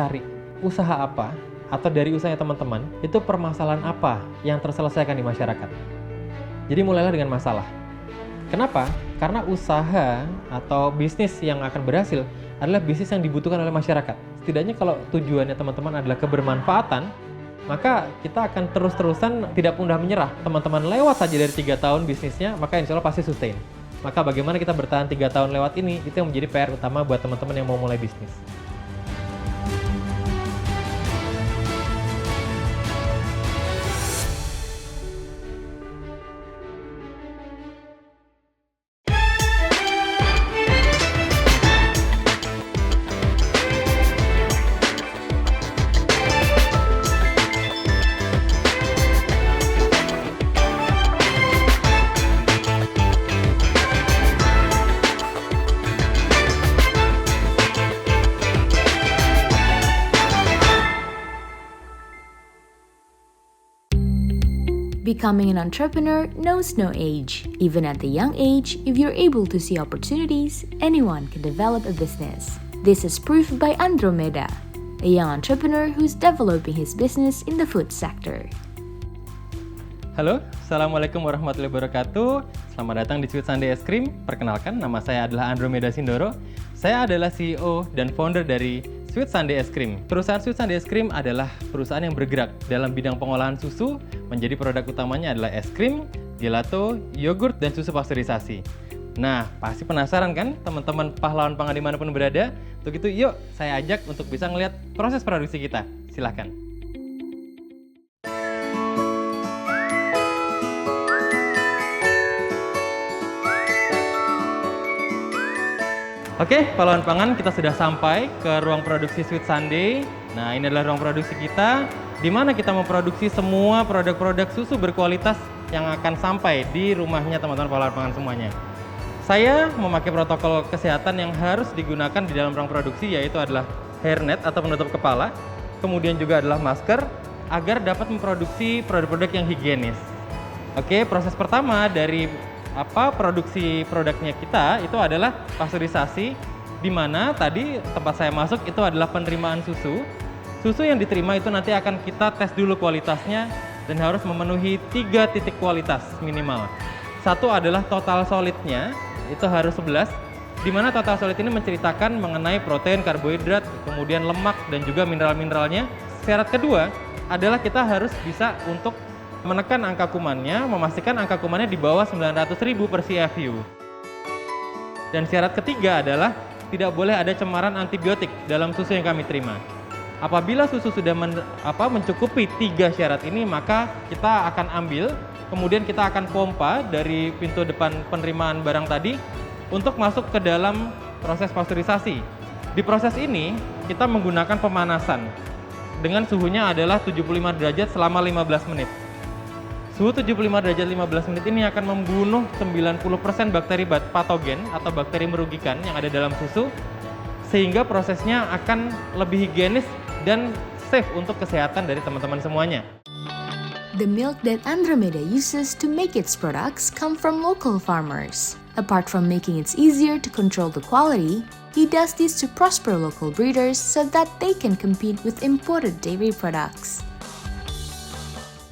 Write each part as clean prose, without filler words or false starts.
cari usaha apa atau dari usahanya teman-teman, itu permasalahan apa yang terselesaikan di masyarakat. Jadi mulailah dengan masalah. Kenapa? Karena usaha atau bisnis yang akan berhasil adalah bisnis yang dibutuhkan oleh masyarakat. Setidaknya kalau tujuannya teman-teman adalah kebermanfaatan, maka kita akan terus-terusan tidak mudah menyerah. Teman-teman lewat saja dari 3 tahun bisnisnya, maka insya Allah pasti sustain. Maka bagaimana kita bertahan 3 tahun lewat ini, itu yang menjadi PR utama buat teman-teman yang mau mulai bisnis. Becoming an entrepreneur knows no age. Even at a young age, if you're able to see opportunities, anyone can develop a business. This is proof by Andromeda, a young entrepreneur who's developing his business in the food sector. Halo, Assalamualaikum warahmatullahi wabarakatuh. Selamat datang di Sweet Sunday Es Krim. Perkenalkan, nama saya adalah Andromeda Sindoro. Saya adalah CEO dan founder dari Sweet Sunday Es Krim. Perusahaan Sweet Sunday Es Krim adalah perusahaan yang bergerak dalam bidang pengolahan susu, menjadi produk utamanya adalah es krim, gelato, yogurt, dan susu pasteurisasi. Nah, pasti penasaran kan teman-teman pahlawan pangan dimanapun berada? Untuk itu, yuk saya ajak untuk bisa ngelihat proses produksi kita. Silahkan. Oke, pahlawan pangan, kita sudah sampai ke ruang produksi Sweet Sunday. Nah, ini adalah ruang produksi kita, di mana kita memproduksi semua produk-produk susu berkualitas yang akan sampai di rumahnya teman-teman pahlawan pangan semuanya. Saya memakai protokol kesehatan yang harus digunakan di dalam ruang produksi, yaitu adalah hairnet atau penutup kepala, kemudian juga adalah masker, agar dapat memproduksi produk-produk yang higienis. Oke, proses pertama dari produksi produknya kita itu adalah pasteurisasi, di mana tadi tempat saya masuk itu adalah penerimaan susu. Susu yang diterima itu nanti akan kita tes dulu kualitasnya dan harus memenuhi 3 titik kualitas minimal. Satu adalah total solidnya, itu harus 11, di mana total solid ini menceritakan mengenai protein, karbohidrat, kemudian lemak, dan juga mineral-mineralnya. Syarat kedua adalah kita harus bisa untuk menekan angka kumannya, memastikan angka kumannya di bawah 900.000 per CFU. Dan syarat ketiga adalah tidak boleh ada cemaran antibiotik dalam susu yang kami terima. Apabila susu sudah mencukupi 3 syarat ini, maka kita akan ambil, kemudian kita akan pompa dari pintu depan penerimaan barang tadi untuk masuk ke dalam proses pasteurisasi. Di proses ini, kita menggunakan pemanasan dengan suhunya adalah 75 derajat selama 15 menit. Suhu 75 derajat 15 menit ini akan membunuh 90% bakteri patogen atau bakteri merugikan yang ada dalam susu, sehingga prosesnya akan lebih higienis dan safe untuk kesehatan dari teman-teman semuanya. The milk that Andromeda uses to make its products come from local farmers. Apart from making it easier to control the quality, he does this to prosper local breeders so that they can compete with imported dairy products.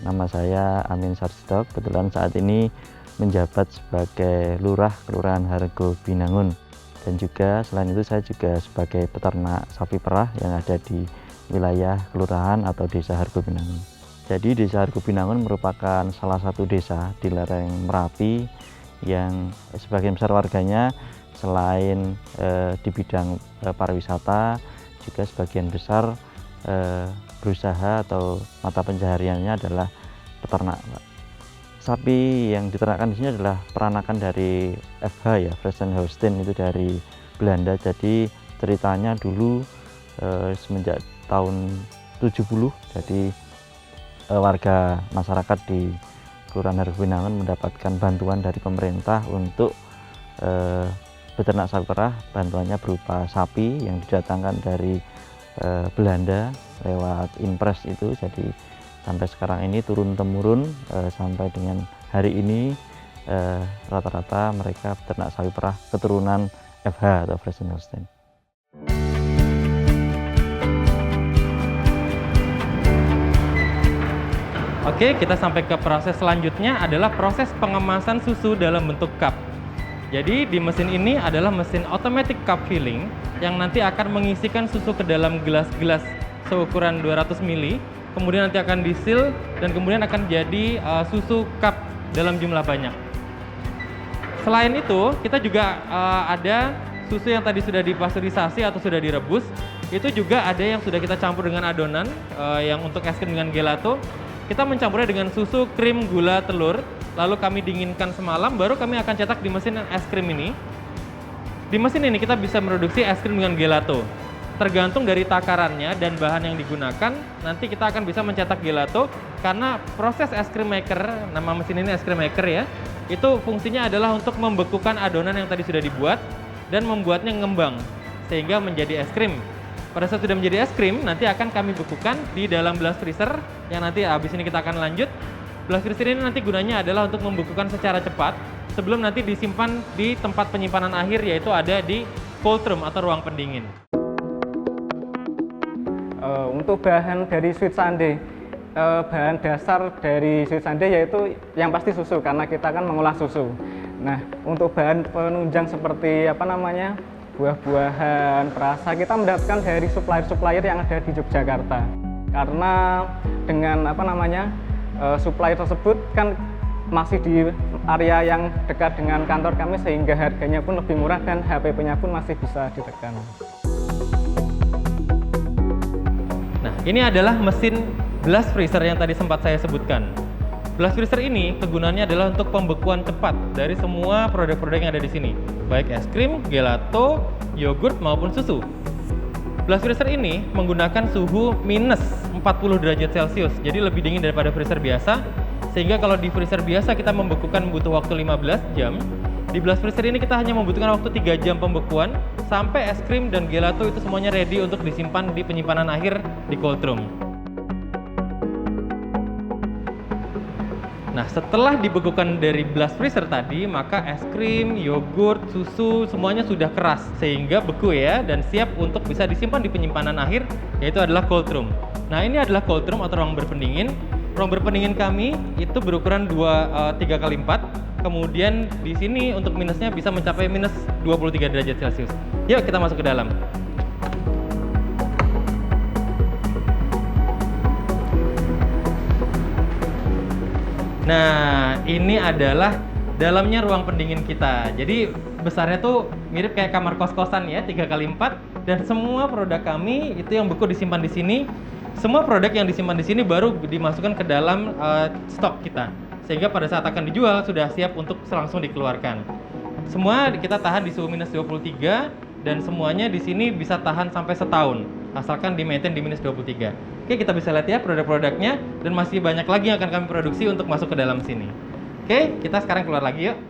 Nama saya Amin Sarsito, kebetulan saat ini menjabat sebagai Lurah Kelurahan Hargo Binangun. Dan juga selain itu saya juga sebagai peternak sapi perah yang ada di wilayah kelurahan atau desa Hargo Binangun. Jadi desa Hargo Binangun merupakan salah satu desa di lereng Merapi yang sebagian besar warganya selain di bidang pariwisata, juga sebagian besar berusaha atau mata pencahariannya adalah peternak. Sapi yang diternakkan di sini adalah peranakan dari FH ya, Friesen Holstein, itu dari Belanda. Jadi ceritanya dulu semenjak tahun 70, jadi warga masyarakat di Kelurahan Hargo Binangun mendapatkan bantuan dari pemerintah untuk beternak sapi perah. Bantuannya berupa sapi yang didatangkan dari Belanda lewat impres itu. Jadi sampai sekarang ini turun-temurun sampai dengan hari ini rata-rata mereka beternak sapi perah keturunan FH atau Friesen Holstein. Oke, kita sampai ke proses selanjutnya adalah proses pengemasan susu dalam bentuk cup. Jadi di mesin ini adalah mesin automatic cup filling yang nanti akan mengisikan susu ke dalam gelas-gelas seukuran 200 ml, kemudian nanti akan diseal dan kemudian akan jadi susu cup dalam jumlah banyak. Selain itu, kita juga ada susu yang tadi sudah dipasteurisasi atau sudah direbus. Itu juga ada yang sudah kita campur dengan adonan yang untuk es krim dengan gelato. Kita mencampurnya dengan susu, krim, gula, telur, lalu kami dinginkan semalam, baru kami akan cetak di mesin es krim ini. Di mesin ini kita bisa memproduksi es krim dengan gelato. Tergantung dari takarannya dan bahan yang digunakan, nanti kita akan bisa mencetak gelato karena proses es krim maker, nama mesin ini es krim maker ya, itu fungsinya adalah untuk membekukan adonan yang tadi sudah dibuat dan membuatnya ngembang sehingga menjadi es krim. Pada saat sudah menjadi es krim, nanti akan kami bekukan di dalam blast freezer yang nanti habis ini kita akan lanjut. Blast freezer ini nanti gunanya adalah untuk membekukan secara cepat sebelum nanti disimpan di tempat penyimpanan akhir, yaitu ada di cold room atau ruang pendingin. Untuk bahan dari sweet sundae, bahan dasar dari sweet sundae yaitu yang pasti susu karena kita akan mengolah susu. Nah, untuk bahan penunjang seperti buah-buahan, perasa kita mendapatkan dari supplier-supplier yang ada di Yogyakarta. Karena dengan supplier tersebut kan masih di area yang dekat dengan kantor kami sehingga harganya pun lebih murah dan HPP-nya pun masih bisa ditekan. Nah, ini adalah mesin blast freezer yang tadi sempat saya sebutkan. Blast freezer ini kegunaannya adalah untuk pembekuan cepat dari semua produk-produk yang ada di sini, baik es krim, gelato, yogurt maupun susu. Blast freezer ini menggunakan suhu minus 40 derajat Celcius, jadi lebih dingin daripada freezer biasa. Sehingga kalau di freezer biasa kita membekukan butuh waktu 15 jam, di blast freezer ini kita hanya membutuhkan waktu 3 jam pembekuan sampai es krim dan gelato itu semuanya ready untuk disimpan di penyimpanan akhir di cold room. Nah, setelah dibekukan dari blast freezer tadi, maka es krim, yogurt, susu, semuanya sudah keras sehingga beku ya dan siap untuk bisa disimpan di penyimpanan akhir, yaitu adalah cold room. Nah, ini adalah cold room atau ruang berpendingin. Ruang berpendingin kami itu berukuran 3x4. Kemudian di sini untuk minusnya bisa mencapai minus 23 derajat Celcius. Yuk kita masuk ke dalam. Nah, ini adalah dalamnya ruang pendingin kita. Jadi besarnya tuh mirip kayak kamar kos-kosan ya, 3x4, dan semua produk kami itu yang beku disimpan di sini. Semua produk yang disimpan di sini baru dimasukkan ke dalam stok kita. Sehingga pada saat akan dijual sudah siap untuk langsung dikeluarkan. Semua kita tahan di suhu minus 23 dan semuanya di sini bisa tahan sampai setahun asalkan di-maintain di minus 23. Oke, kita bisa lihat ya produk-produknya dan masih banyak lagi yang akan kami produksi untuk masuk ke dalam sini. Oke, kita sekarang keluar lagi yuk.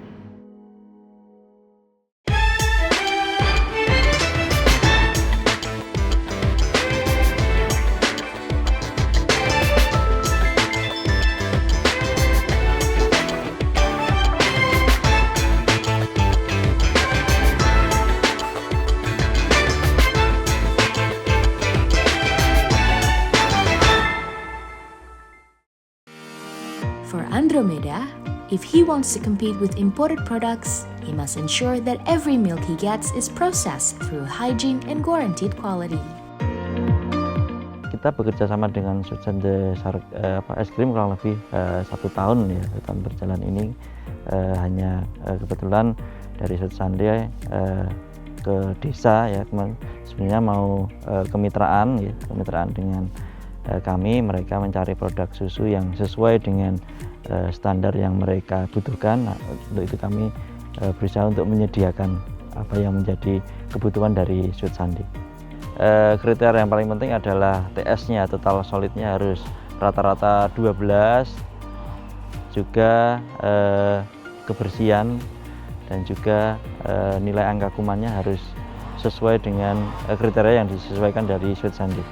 For Andromeda, if he wants to compete with imported products, he must ensure that every milk he gets is processed through hygiene and guaranteed quality. Kita bekerja sama dengan Sweet Sundae es krim kurang lebih 1 tahun ya, tahun berjalan ini. Hanya kebetulan dari Sweet Sundae ke desa ya, sebenarnya mau kemitraan dengan kami. Mereka mencari produk susu yang sesuai dengan standar yang mereka butuhkan. Nah, untuk itu kami berusaha untuk menyediakan apa yang menjadi kebutuhan dari Sweet Sundae. Kriteria yang paling penting adalah TS-nya, total solidnya harus rata-rata 12, juga kebersihan dan juga nilai angka kumannya harus sesuai dengan kriteria yang disesuaikan dari Sweet Sundae.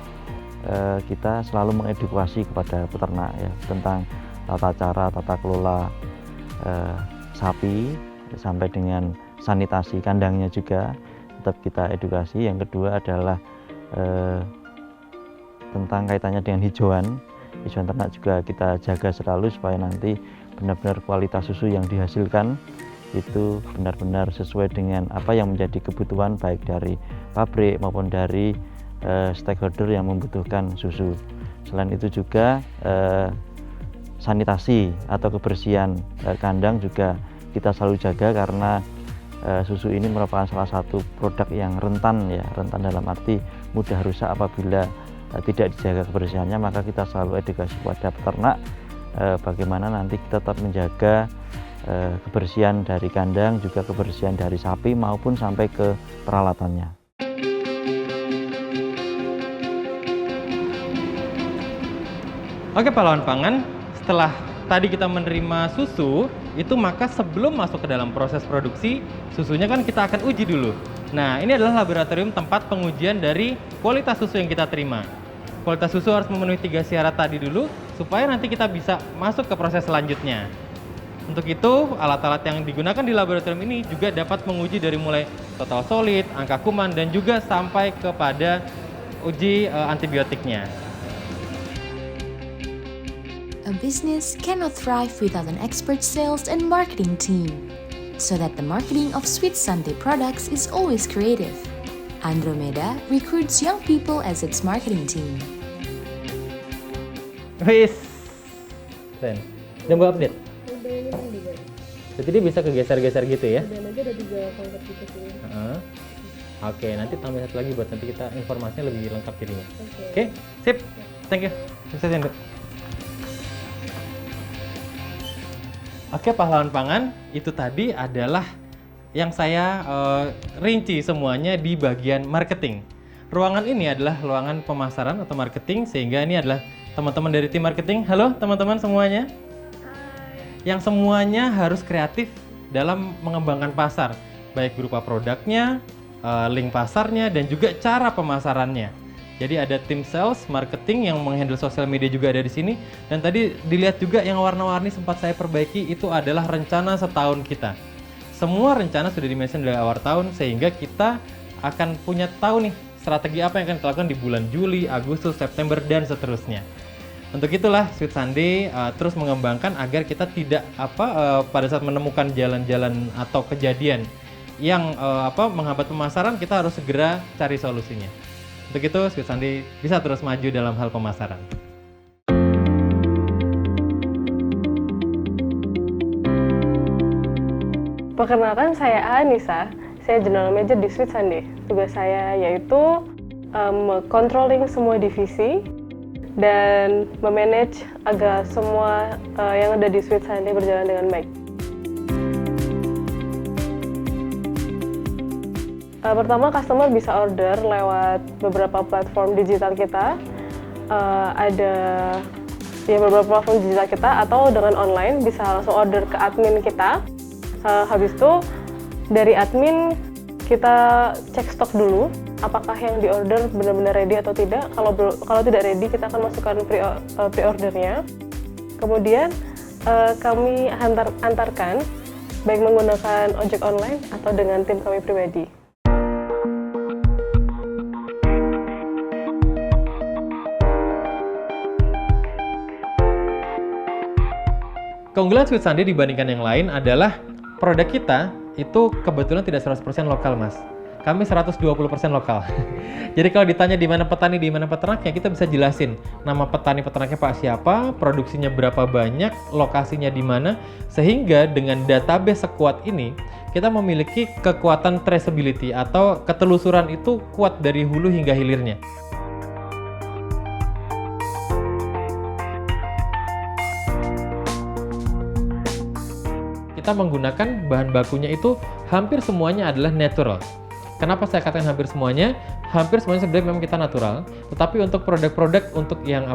Kita selalu mengedukasi kepada peternak ya, tentang tata cara, tata kelola sapi sampai dengan sanitasi kandangnya juga tetap kita edukasi. Yang kedua adalah tentang kaitannya dengan hijauan. Tujuan ternak juga kita jaga selalu supaya nanti benar-benar kualitas susu yang dihasilkan itu benar-benar sesuai dengan apa yang menjadi kebutuhan baik dari pabrik maupun dari stakeholder yang membutuhkan susu. Selain itu juga sanitasi atau kebersihan kandang juga kita selalu jaga karena susu ini merupakan salah satu produk yang rentan ya, rentan dalam arti mudah rusak apabila tidak dijaga kebersihannya. Maka kita selalu edukasi kepada peternak bagaimana nanti kita tetap menjaga kebersihan dari kandang, juga kebersihan dari sapi maupun sampai ke peralatannya. Oke pahlawan pangan, setelah tadi kita menerima susu, itu maka sebelum masuk ke dalam proses produksi, susunya kan kita akan uji dulu. Nah, ini adalah laboratorium tempat pengujian dari kualitas susu yang kita terima. Kualitas susu harus memenuhi 3 syarat tadi dulu, supaya nanti kita bisa masuk ke proses selanjutnya. Untuk itu, alat-alat yang digunakan di laboratorium ini juga dapat menguji dari mulai total solid, angka kuman, dan juga sampai kepada uji antibiotiknya. A business cannot thrive without an expert sales and marketing team, so that the marketing of Sweet Sunday products is always creative. Andromeda recruits young people as its marketing team. Wis, keren. Udah mau update? Jadi dia bisa kegeser-geser gitu ya? Dan aja ada 3 pangkat gitu sih. Oke, nanti tambah satu lagi buat nanti kita informasinya lebih lengkap jadinya. Oke, sip. Thank you. Sukses ya, Nduk. Oke, pahlawan pangan, itu tadi adalah yang saya rinci semuanya di bagian marketing. Ruangan ini adalah ruangan pemasaran atau marketing, sehingga ini adalah teman-teman dari tim marketing. Halo teman-teman semuanya. Yang semuanya harus kreatif dalam mengembangkan pasar, baik berupa produknya, link pasarnya, dan juga cara pemasarannya. Jadi ada tim sales, marketing yang menghandle sosial media juga ada di sini. Dan tadi dilihat juga yang warna-warni sempat saya perbaiki, itu adalah rencana setahun kita. Semua rencana sudah dimention dari awal tahun, sehingga kita akan punya tahu nih strategi apa yang akan kita lakukan di bulan Juli, Agustus, September, dan seterusnya. Untuk itulah Sweet Sunday terus mengembangkan agar kita tidak pada saat menemukan jalan-jalan atau kejadian yang menghambat pemasaran, kita harus segera cari solusinya. Untuk itu Sweet Sunday bisa terus maju dalam hal pemasaran. Perkenalkan, saya Anissa, saya General Manager di Sweet Sunday. Tugas saya yaitu controlling semua divisi dan memanage agar semua yang ada di Sweet Sunday berjalan dengan baik. Pertama, customer bisa order lewat beberapa platform digital kita. Ada beberapa platform digital kita, atau dengan online bisa langsung order ke admin kita. Habis itu dari admin kita cek stok dulu, apakah yang diorder benar-benar ready atau tidak. Kalau tidak ready, kita akan masukkan pre-ordernya. Kemudian kami antarkan baik menggunakan ojek online atau dengan tim kami pribadi. Keunggulan Sweet Sunday dibandingkan yang lain adalah produk kita itu kebetulan tidak 100% lokal, Mas. Kami 120% lokal. Jadi kalau ditanya di mana petani, di mana peternaknya, kita bisa jelasin nama petani-peternaknya Pak siapa, produksinya berapa banyak, lokasinya di mana, sehingga dengan database sekuat ini kita memiliki kekuatan traceability atau ketelusuran itu kuat dari hulu hingga hilirnya. Kita menggunakan bahan bakunya itu hampir semuanya adalah natural. Kenapa saya katakan hampir semuanya? Hampir semuanya sebenarnya memang kita natural. Tetapi untuk produk-produk untuk yang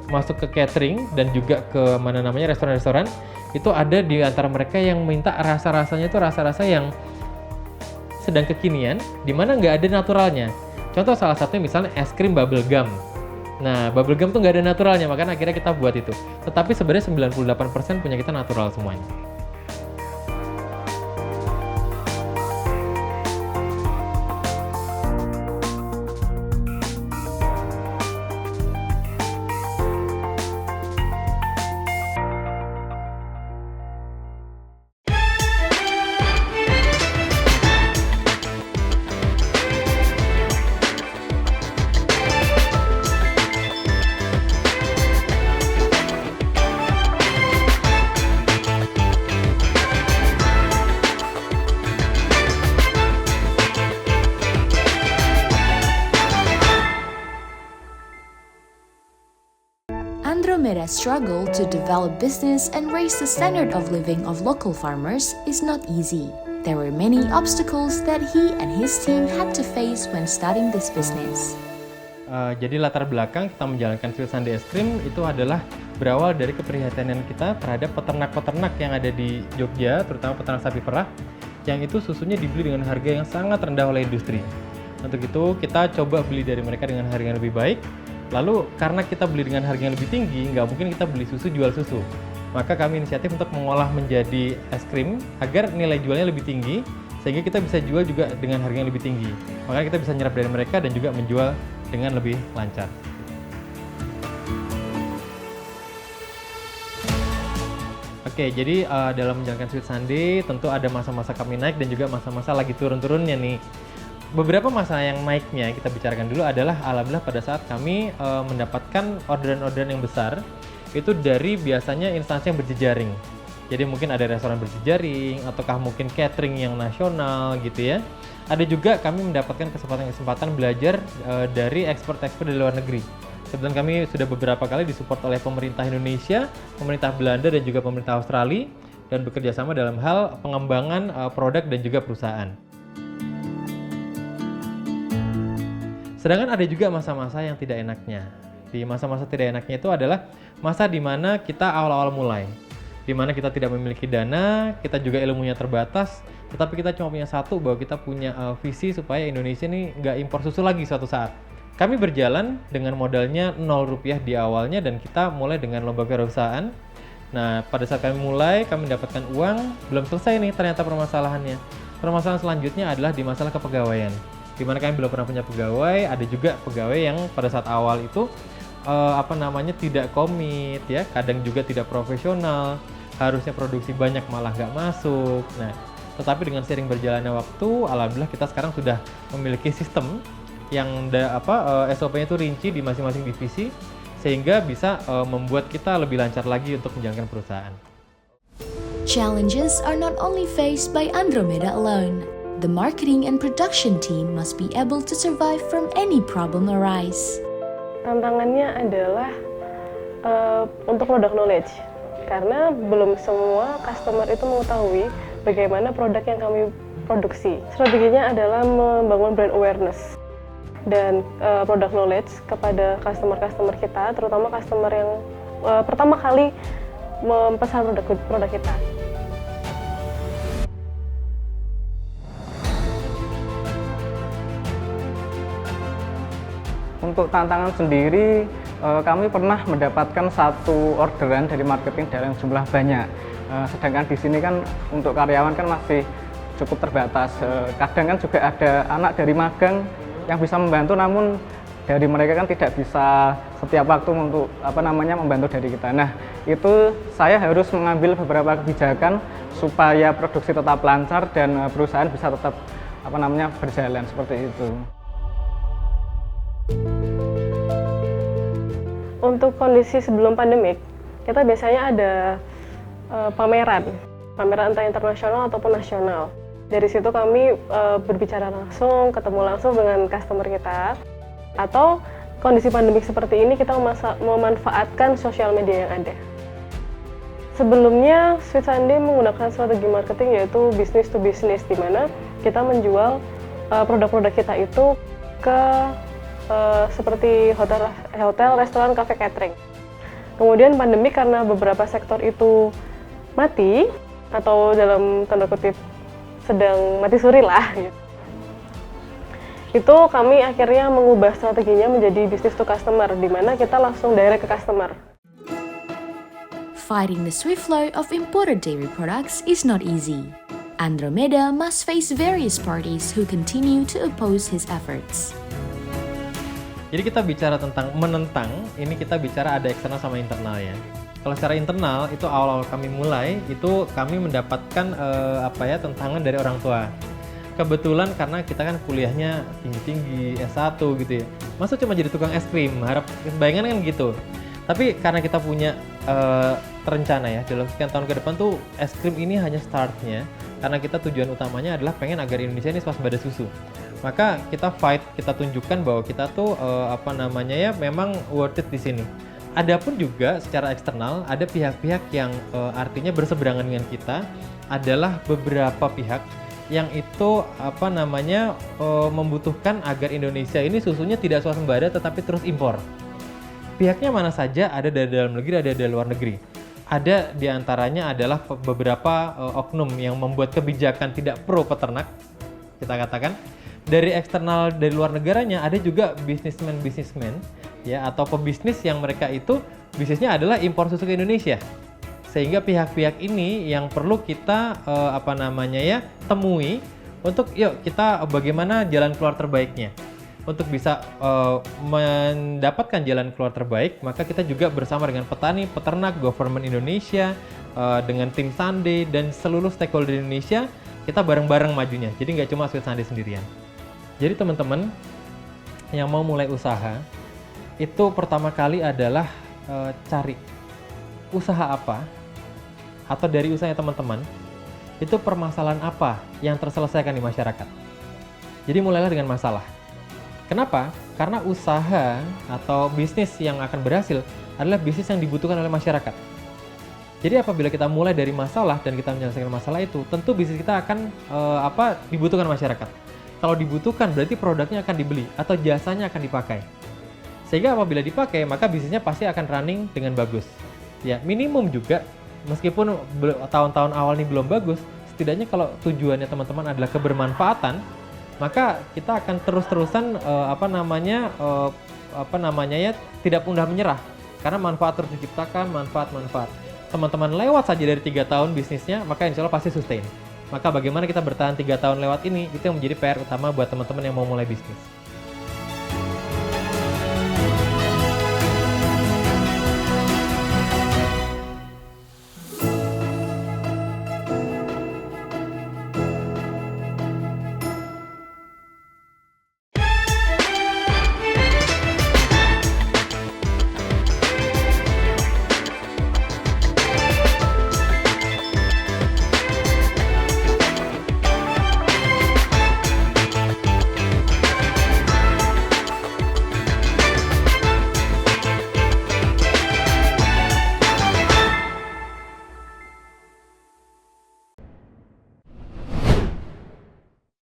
masuk ke catering dan juga ke restoran-restoran, itu ada di antara mereka yang minta rasa-rasanya itu rasa-rasa yang sedang kekinian, di mana nggak ada naturalnya. Contoh salah satunya misalnya es krim bubble gum. Nah, bubble gum tuh nggak ada naturalnya, makanya akhirnya kita buat itu. Tetapi sebenarnya 98% punya kita natural semuanya. Andromeda's struggle to develop business and raise the standard of living of local farmers is not easy. There were many obstacles that he and his team had to face when starting this business. Jadi latar belakang kita menjalankan Sweet Sunday Es Krim itu adalah berawal dari keprihatinan kita terhadap peternak-peternak yang ada di Jogja, terutama peternak sapi perah, yang itu susunya dibeli dengan harga yang sangat rendah oleh industri. Untuk itu kita coba beli dari mereka dengan harga yang lebih baik. Lalu karena kita beli dengan harga yang lebih tinggi, nggak mungkin kita beli susu jual susu. Maka kami inisiatif untuk mengolah menjadi es krim agar nilai jualnya lebih tinggi, sehingga kita bisa jual juga dengan harga yang lebih tinggi. Maka kita bisa nyerap dari mereka dan juga menjual dengan lebih lancar. Oke, jadi dalam menjalankan Sweet Sunday tentu ada masa-masa kami naik dan juga masa-masa lagi turun-turunnya nih. Beberapa masa yang naiknya kita bicarakan dulu adalah alhamdulillah pada saat kami mendapatkan orderan-orderan yang besar itu dari biasanya instansi yang berjejaring. Jadi mungkin ada restoran berjejaring ataukah mungkin catering yang nasional gitu ya. Ada juga kami mendapatkan kesempatan belajar dari ekspor-ekspor dari luar negeri. Kebetulan kami sudah beberapa kali disupport oleh pemerintah Indonesia, pemerintah Belanda dan juga pemerintah Australia dan bekerja sama dalam hal pengembangan produk dan juga perusahaan. Sedangkan ada juga masa-masa yang tidak enaknya. Di masa-masa tidak enaknya itu adalah masa di mana kita awal-awal mulai. Di mana kita tidak memiliki dana, kita juga ilmunya terbatas, tetapi kita cuma punya satu, bahwa kita punya visi supaya Indonesia ini nggak impor susu lagi suatu saat. Kami berjalan dengan modalnya Rp0 di awalnya dan kita mulai dengan lomba kewirausahaan. Nah, pada saat kami mulai, kami mendapatkan uang, belum selesai nih ternyata permasalahannya. Permasalahan selanjutnya adalah di masalah kepegawaian. Di mana kami belum pernah punya pegawai, ada juga pegawai yang pada saat awal itu tidak komit ya, kadang juga tidak profesional, harusnya produksi banyak malah nggak masuk. Nah, tetapi dengan seiring berjalannya waktu, alhamdulillah kita sekarang sudah memiliki sistem yang SOP-nya itu rinci di masing-masing divisi sehingga bisa membuat kita lebih lancar lagi untuk menjalankan perusahaan. Challenges are not only faced by Andromeda alone. The marketing and production team must be able to survive from any problem arise. Tantangannya adalah untuk product knowledge, karena belum semua customer itu mengetahui bagaimana produk yang kami produksi. Strateginya adalah membangun brand awareness dan product knowledge kepada customer kita, terutama customer yang pertama kali memesan produk kita. Untuk tantangan sendiri, kami pernah mendapatkan satu orderan dari marketing dalam jumlah banyak. Sedangkan di sini kan untuk karyawan kan masih cukup terbatas. Kadang kan juga ada anak dari magang yang bisa membantu, namun dari mereka kan tidak bisa setiap waktu untuk membantu dari kita. Nah, itu saya harus mengambil beberapa kebijakan supaya produksi tetap lancar dan perusahaan bisa tetap berjalan seperti itu. Untuk kondisi sebelum pandemik, kita biasanya ada pameran entah internasional ataupun nasional. Dari situ kami berbicara langsung, ketemu langsung dengan customer kita. Atau kondisi pandemik seperti ini kita memanfaatkan sosial media yang ada. Sebelumnya Sweet Sunday menggunakan strategi marketing yaitu business to business, di mana kita menjual produk-produk kita itu ke seperti hotel, restoran, kafe, catering. Kemudian pandemi karena beberapa sektor itu mati atau dalam tanda kutip sedang mati suri lah. Itu kami akhirnya mengubah strateginya menjadi business to customer, di mana kita langsung direct ke customer. Fighting the swift flow of imported dairy products is not easy. Andromeda must face various parties who continue to oppose his efforts. Jadi kita bicara tentang menentang, ini kita bicara ada eksternal sama internal ya. Kalau secara internal itu awal-awal kami mulai itu kami mendapatkan tentangan dari orang tua. Kebetulan karena kita kan kuliahnya tinggi-tinggi S1 gitu ya. Masa cuma jadi tukang es krim, bayangan kan gitu. Tapi karena kita punya rencana ya dalam sekian tahun ke depan tuh es krim ini hanya startnya, karena kita tujuan utamanya adalah pengen agar Indonesia ini swasembada susu. Maka kita fight, kita tunjukkan bahwa kita tuh memang worth it di sini. Adapun juga secara eksternal ada pihak-pihak yang artinya berseberangan dengan kita, adalah beberapa pihak yang itu membutuhkan agar Indonesia ini susunya tidak swasembada tetapi terus impor. Pihaknya mana saja? Ada dari dalam negeri, ada dari luar negeri. Ada diantaranya adalah beberapa oknum yang membuat kebijakan tidak pro peternak, kita katakan. Dari eksternal, dari luar negaranya, ada juga bisnismen ya, atau pebisnis yang mereka itu bisnisnya adalah impor susu ke Indonesia. Sehingga pihak-pihak ini yang perlu kita temui untuk yuk kita bagaimana jalan keluar terbaiknya. Untuk bisa mendapatkan jalan keluar terbaik, maka kita juga bersama dengan petani, peternak, government Indonesia, dengan tim Sunday dan seluruh stakeholder Indonesia, kita bareng-bareng majunya. Jadi nggak cuma Sweet Sunday sendirian. Jadi teman-teman yang mau mulai usaha, itu pertama kali adalah cari usaha apa, atau dari usahanya teman-teman, itu permasalahan apa yang terselesaikan di masyarakat. Jadi mulailah dengan masalah. Kenapa? Karena usaha atau bisnis yang akan berhasil adalah bisnis yang dibutuhkan oleh masyarakat. Jadi apabila kita mulai dari masalah dan kita menyelesaikan masalah itu, tentu bisnis kita akan dibutuhkan masyarakat. Kalau dibutuhkan berarti produknya akan dibeli atau jasanya akan dipakai. Sehingga apabila dipakai, maka bisnisnya pasti akan running dengan bagus. Ya, minimum juga meskipun tahun-tahun awal ini belum bagus, setidaknya kalau tujuannya teman-teman adalah kebermanfaatan, maka kita akan terus-terusan tidak mudah menyerah karena manfaat terus diciptakan, manfaat. Teman-teman lewat saja dari 3 tahun bisnisnya, maka insya Allah pasti sustain. Maka bagaimana kita bertahan 3 tahun lewat ini, itu yang menjadi PR utama buat teman-teman yang mau mulai bisnis.